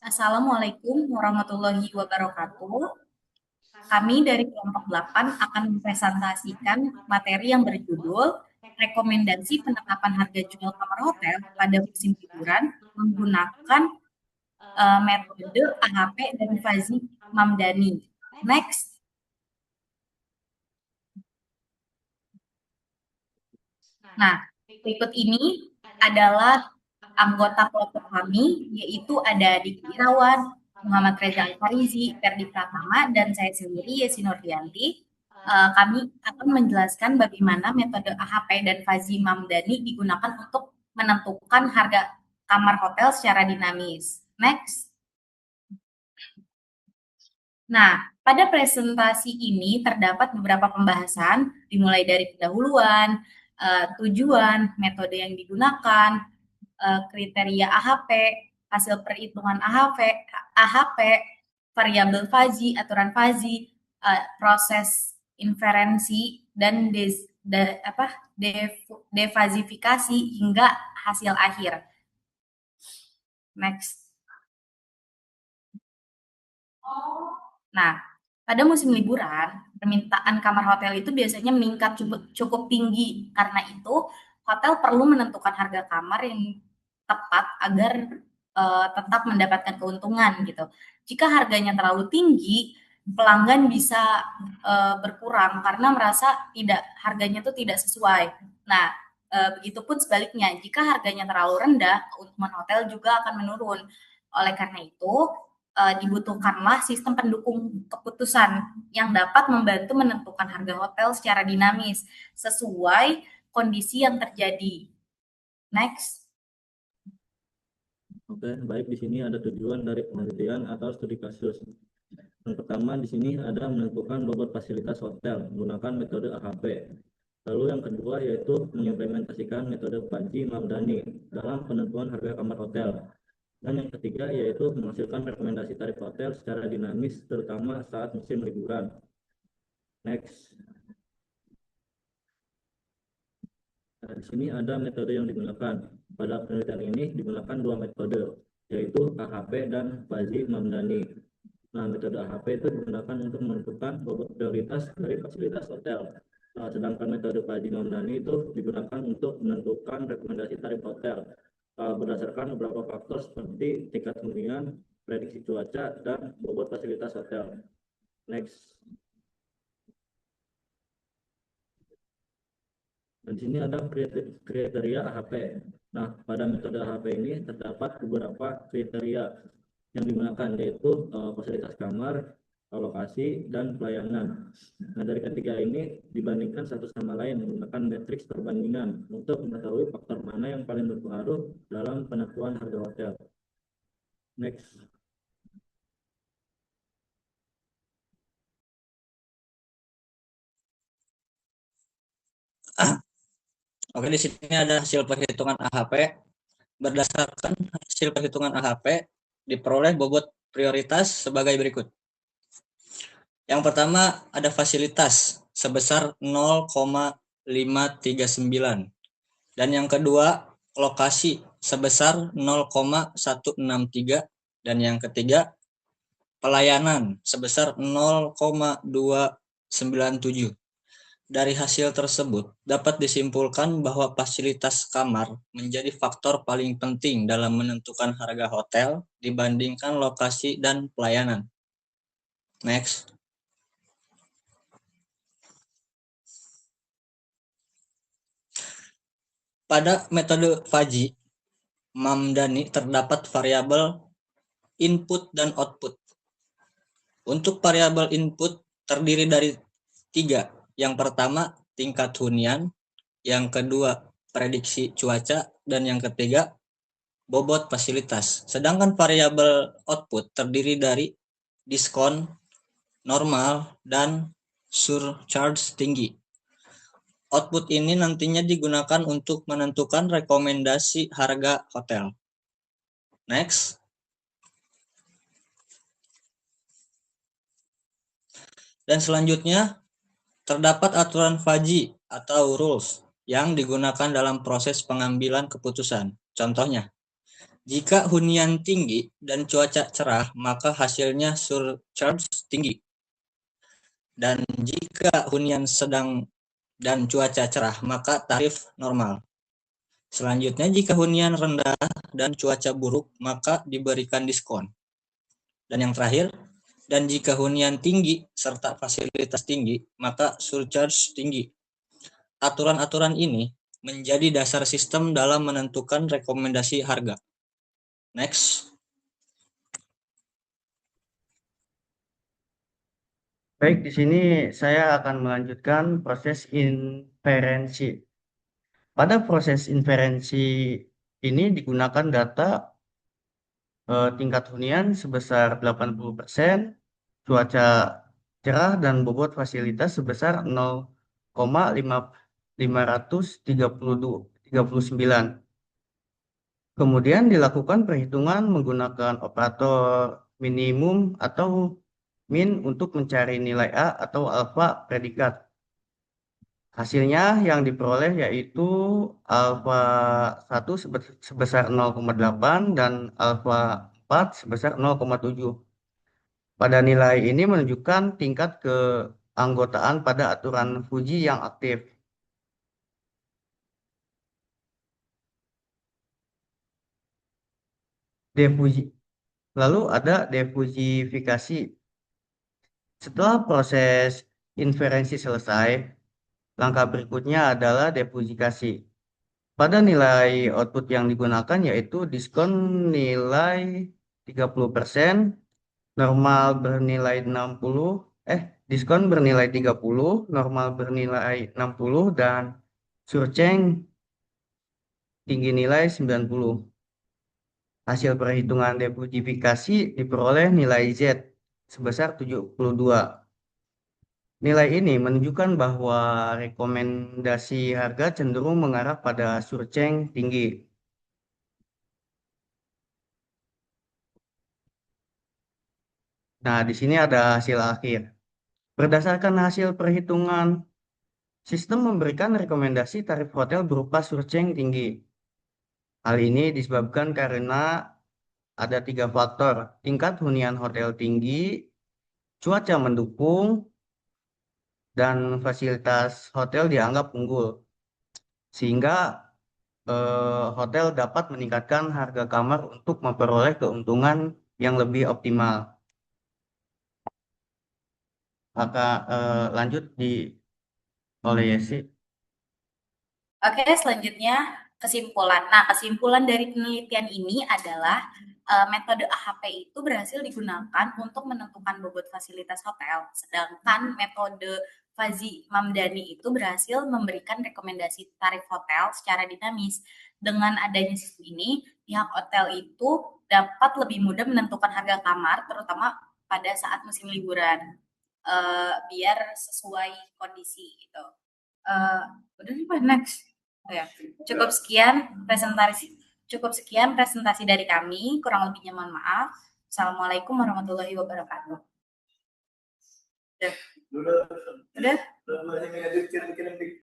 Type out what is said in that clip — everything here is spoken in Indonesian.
Assalamualaikum warahmatullahi wabarakatuh. Kami dari kelompok 8 akan mempresentasikan materi yang berjudul Rekomendasi Penetapan Harga Jual Kamar Hotel pada Musim Liburan menggunakan metode AHP dan Fazi Mamdani. Next. Nah, berikut ini adalah anggota kelompok kami, yaitu ada Diki Irawan, Muhammad Reza Al-Farizi, Ferdi Pratama, dan saya sendiri, Yesi Nurdianti. Kami akan menjelaskan bagaimana metode AHP dan Fazi Mamdani digunakan untuk menentukan harga kamar hotel secara dinamis. Next. Nah, pada presentasi ini terdapat beberapa pembahasan, dimulai dari pendahuluan, tujuan, metode yang digunakan, kriteria AHP, hasil perhitungan AHP, variabel fazi, aturan fazi, proses inferensi dan defazifikasi hingga hasil akhir. Next. Nah, pada musim liburan, permintaan kamar hotel itu biasanya meningkat cukup tinggi. Karena itu, hotel perlu menentukan harga kamar yang tepat agar tetap mendapatkan keuntungan gitu. Jika harganya terlalu tinggi, pelanggan bisa berkurang karena merasa harganya itu tidak sesuai. Nah, begitupun sebaliknya, jika harganya terlalu rendah, keuntungan hotel juga akan menurun. Oleh karena itu, dibutuhkanlah sistem pendukung keputusan yang dapat membantu menentukan harga hotel secara dinamis sesuai kondisi yang terjadi. Next. Oke, baik, di sini ada tujuan dari penelitian atau studi kasus. Yang pertama di sini ada menentukan bobot fasilitas hotel menggunakan metode AHP. Lalu yang kedua yaitu mengimplementasikan metode Fazi Mamdani dalam penentuan harga kamar hotel. Dan yang ketiga yaitu menghasilkan rekomendasi tarif hotel secara dinamis terutama saat musim liburan. Next. Nah, di sini ada metode yang digunakan. Pada penelitian ini digunakan dua metode, yaitu AHP dan Fazi Mamdani. Nah, metode AHP itu digunakan untuk menentukan bobot prioritas dari fasilitas hotel. Nah, sedangkan metode Fazi Mamdani itu digunakan untuk menentukan rekomendasi tarif hotel berdasarkan beberapa faktor seperti tingkat hunian, prediksi cuaca, dan bobot fasilitas hotel. Next. Dan di sini ada kriteria AHP. Nah, pada metode AHP ini terdapat beberapa kriteria yang digunakan, yaitu fasilitas kamar, lokasi, dan pelayanan. Nah, dari ketiga ini dibandingkan satu sama lain menggunakan matriks perbandingan untuk mengetahui faktor mana yang paling berpengaruh dalam penentuan harga hotel. Next. Oke, di sini ada hasil perhitungan AHP. Berdasarkan hasil perhitungan AHP, diperoleh bobot prioritas sebagai berikut. Yang pertama ada fasilitas sebesar 0,539. Dan yang kedua lokasi sebesar 0,163. Dan yang ketiga pelayanan sebesar 0,297. Dari hasil tersebut, dapat disimpulkan bahwa fasilitas kamar menjadi faktor paling penting dalam menentukan harga hotel dibandingkan lokasi dan pelayanan. Next. Pada metode Fazi Mamdani terdapat variabel input dan output. Untuk variabel input terdiri dari 3. Yang pertama, tingkat hunian. Yang kedua, prediksi cuaca. Dan yang ketiga, bobot fasilitas. Sedangkan variabel output terdiri dari diskon, normal, dan surcharge tinggi. Output ini nantinya digunakan untuk menentukan rekomendasi harga hotel. Next. Dan selanjutnya, terdapat aturan Fazi atau rules yang digunakan dalam proses pengambilan keputusan. Contohnya, Jika hunian tinggi dan cuaca cerah, maka hasilnya surcharge tinggi. Dan jika hunian sedang dan cuaca cerah, maka tarif normal. Selanjutnya, jika hunian rendah dan cuaca buruk, maka diberikan diskon. Dan yang terakhir, dan jika hunian tinggi serta fasilitas tinggi, maka surcharge tinggi. Aturan-aturan ini menjadi dasar sistem dalam menentukan rekomendasi harga. Next. Baik, di sini saya akan melanjutkan proses inferensi. Pada proses inferensi ini digunakan data tingkat hunian sebesar 80%, cuaca cerah dan bobot fasilitas sebesar 0,539. Kemudian dilakukan perhitungan menggunakan operator minimum atau min untuk mencari nilai A atau alfa predikat. Hasilnya yang diperoleh yaitu alfa 1 sebesar 0,8 dan alfa 4 sebesar 0,7. Pada nilai ini menunjukkan tingkat keanggotaan pada aturan Fuji yang aktif. Defuji. Lalu ada defujifikasi. Setelah proses inferensi selesai, langkah berikutnya adalah defujifikasi. Pada nilai output yang digunakan yaitu diskon nilai 30%, normal bernilai 60, diskon bernilai 30, normal bernilai 60, dan surcharge tinggi nilai 90. Hasil perhitungan defujifikasi diperoleh nilai Z sebesar 72. Nilai ini menunjukkan bahwa rekomendasi harga cenderung mengarah pada surcharge tinggi. Nah, di sini ada hasil akhir. Berdasarkan hasil perhitungan, sistem memberikan rekomendasi tarif hotel berupa surcharge tinggi. Hal ini disebabkan karena ada 3 faktor: tingkat hunian hotel tinggi, cuaca mendukung, dan fasilitas hotel dianggap unggul. Sehingga hotel dapat meningkatkan harga kamar untuk memperoleh keuntungan yang lebih optimal. Maka lanjut oleh Yesi. Oke, selanjutnya kesimpulan. Nah, kesimpulan dari penelitian ini adalah metode AHP itu berhasil digunakan untuk menentukan bobot fasilitas hotel, sedangkan metode Fazzi Mamdani itu berhasil memberikan rekomendasi tarif hotel secara dinamis. Dengan adanya sistem ini, pihak hotel itu dapat lebih mudah menentukan harga kamar, terutama pada saat musim liburan, biar sesuai kondisi gitu. Udah nih Pak, next. Oh ya, cukup sekian presentasi dari kami. Kurang lebihnya mohon maaf. Assalamualaikum warahmatullahi wabarakatuh. Udah.